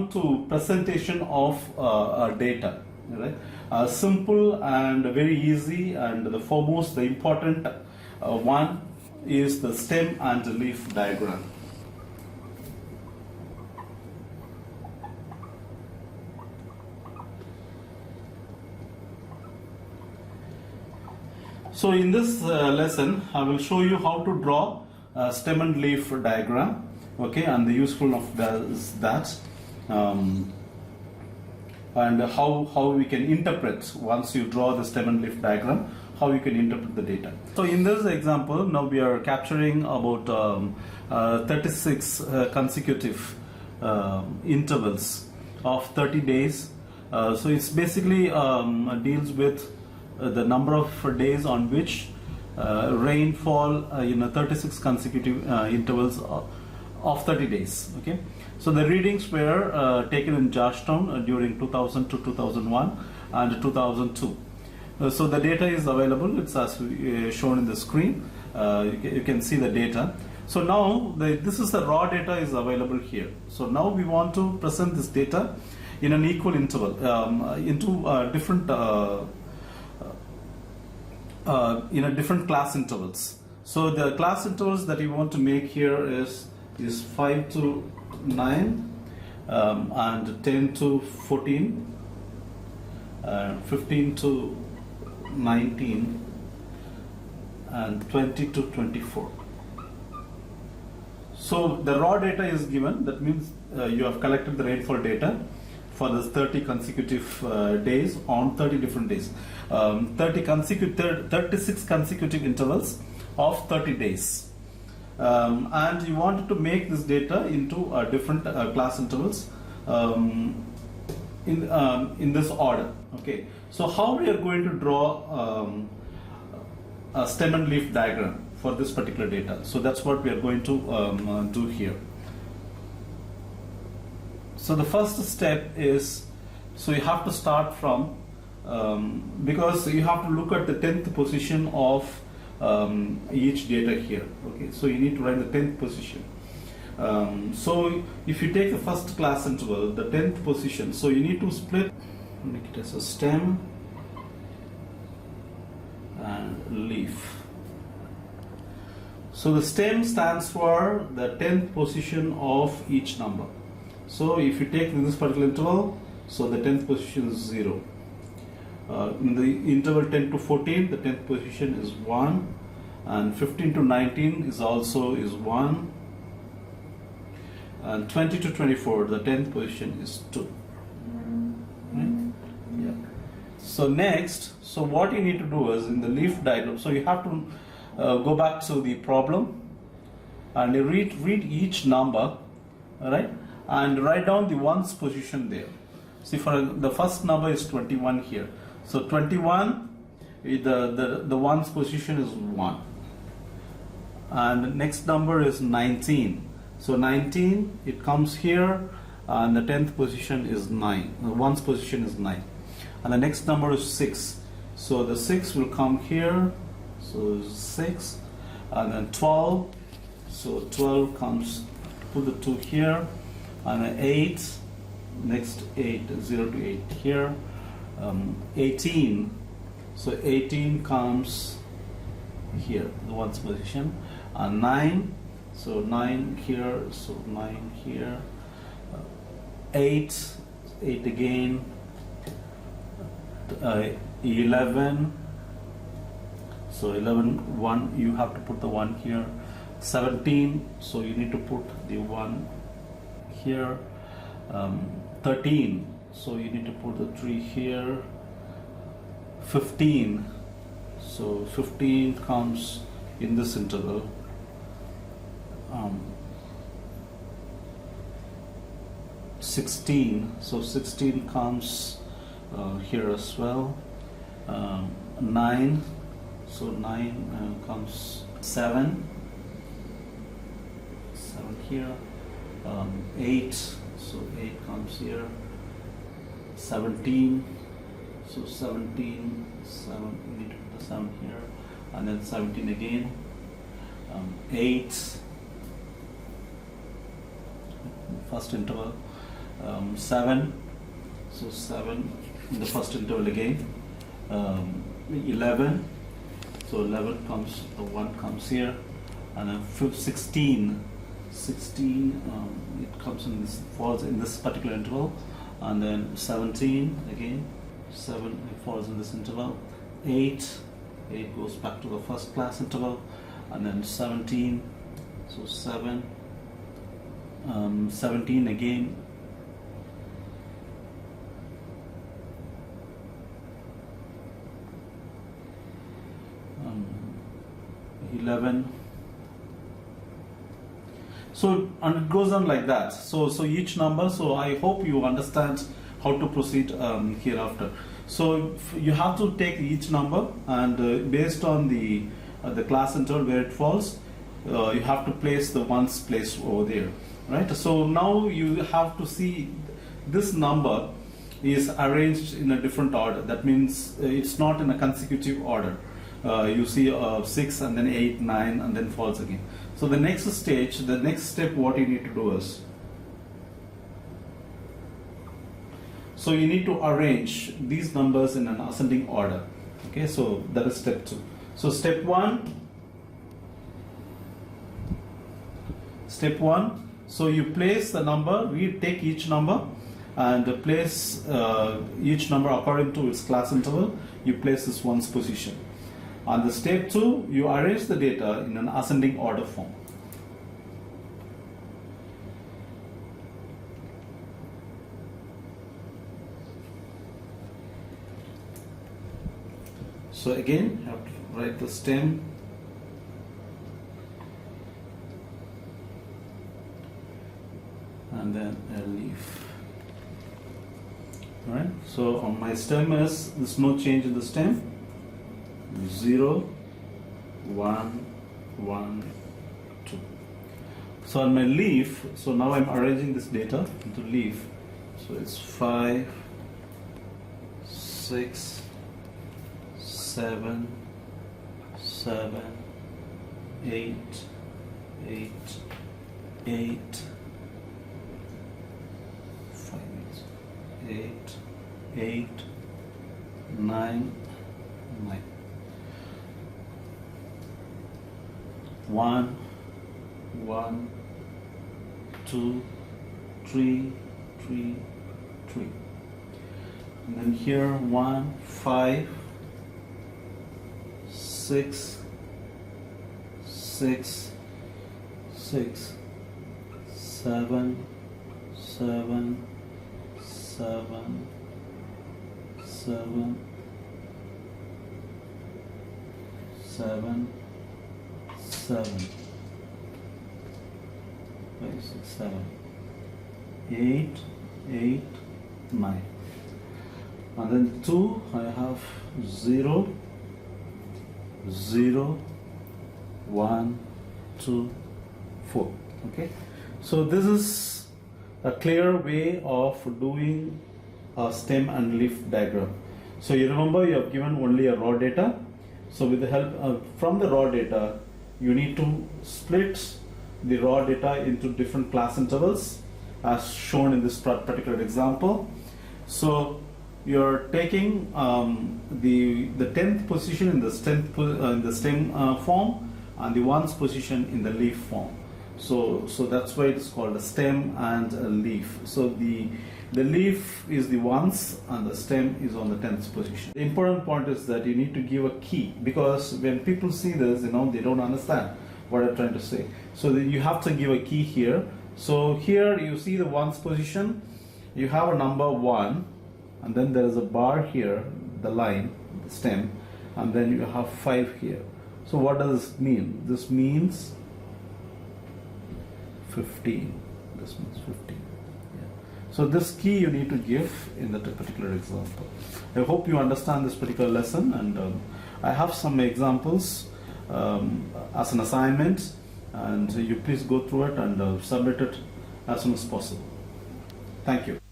on to presentation of data, right? Simple and very easy, and the foremost, the important one is the stem and leaf diagram. So in this lesson, I will show you how to draw a stem and leaf diagram, okay, and the usefulness of that, and how we can interpret once you draw the stem and leaf diagram, how you can interpret the data. So in this example, now we are capturing about 36 consecutive intervals of 30 days. So it's basically deals with the number of days on which rainfall in 36 consecutive intervals of 30 days. Okay, so the readings were taken in Georgetown during 2000 to 2001 and 2002. So the data is available. It's as shown in the screen. You can see the data. So now this is the raw data is available here. So now we want to present this data in an equal interval into different different class intervals. So the class intervals that you want to make here is 5 to 9 and 10 to 14, 15 to 19 and 20 to 24. So the raw data is given. That means you have collected the rainfall data for the 30 consecutive days on 30 different days. 36 consecutive intervals of 30 days. And you wanted to make this data into different class intervals in this order. Okay. So how we are going to draw a stem and leaf diagram for this particular data? So that's what we are going to do here. So the first step is, so you have to start from, because you have to look at the 10th position of each data here. Okay, so you need to write the 10th position. So if you take the first class interval, the 10th position, so you need to split, make it as a stem and leaf. So the stem stands for the 10th position of each number. So if you take this particular interval, so the 10th position is 0. In the interval 10 to 14, the 10th position is 1, and 15 to 19 is also 1, and 20 to 24, the 10th position is 2. Right? Yeah. So next, so what you need to do is in the leaf diagram, so you have to go back to the problem and read each number, all right, and write down the ones position there. See, for the first number is 21 here. So 21, the ones position is 1. And the next number is 19. So 19, it comes here, and the 10th position is 9. The ones position is 9. And the next number is 6. So the 6 will come here. So 6. And then 12. So 12 comes, put the 2 here. And then 8. Next 8, 0 to 8 here. 18, so 18 comes here, the ones position, and 9, so 9 here, so 9 here, 8 again, 11, so 11, 1, you have to put the 1 here, 17, so you need to put the 1 here, 13, so you need to put the 3 here, 15, so 15 comes in this interval, 16, so 16 comes here as well, 9, so 9 comes 7 here, 8, so 8 comes here, 17, so 17, 7, you need to put the 7 here, and then 17 again, 8, first interval, 7, so 7 in the first interval again, 11, so 11 comes, the 1 comes here, and then 16, it comes in this, falls in this particular interval, and then 17 again, 7 it falls in this interval, 8 goes back to the first class interval, and then 17, so 7, 17 again, 11. So, and it goes on like that. So each number. So I hope you understand how to proceed hereafter. So you have to take each number, and based on the class interval where it falls, you have to place the ones place over there, right? So now you have to see this number is arranged in a different order. That means it's not in a consecutive order. You see 6 and then 8, 9 and then falls again. So the next stage, the next step, what you need to do is, so you need to arrange these numbers in an ascending order. Okay, so that is step 2. So step 1, so you place the number, we take each number and place each number according to its class interval, you place this one's position. On the step 2, you arrange the data in an ascending order form. So again, you have to write the stem, and then a leaf. Alright, so on my stem is, there's no change in the stem. 0, 1, 1, 2. So on my leaf, so now I'm arranging this data into leaf. So it's 5, 6, 7, 7, 8, 8, 8, 5, 8, 8, 9, 9. 1, 1, 2, 3, 3, 3. And then here 1, 5, 6, 6, 6, 7, 7, 7, 7, 7, 7, 5, 6, 7, 8, 8, 9. And then 2, I have 0, 0, 1, 2, 4. Okay, so this is a clear way of doing a stem and leaf diagram. So you remember, you have given only a raw data. So with the help from the raw data, you need to split the raw data into different class intervals as shown in this particular example. So you're taking the 10th position in the stem form and the 1's position in the leaf form. So that's why it's called a stem and a leaf. So the leaf is the 1's and the stem is on the 10th position. The important point is that you need to give a key, because when people see this, they don't understand what I'm trying to say. So you have to give a key here. So here you see the 1's position, you have a number 1, and then there is a bar here, the line, the stem, and then you have 5 here. So what does this mean? This means 15. This means 15. So this key you need to give in that particular example. I hope you understand this particular lesson, and I have some examples as an assignment, and you please go through it and submit it as soon as possible. Thank you.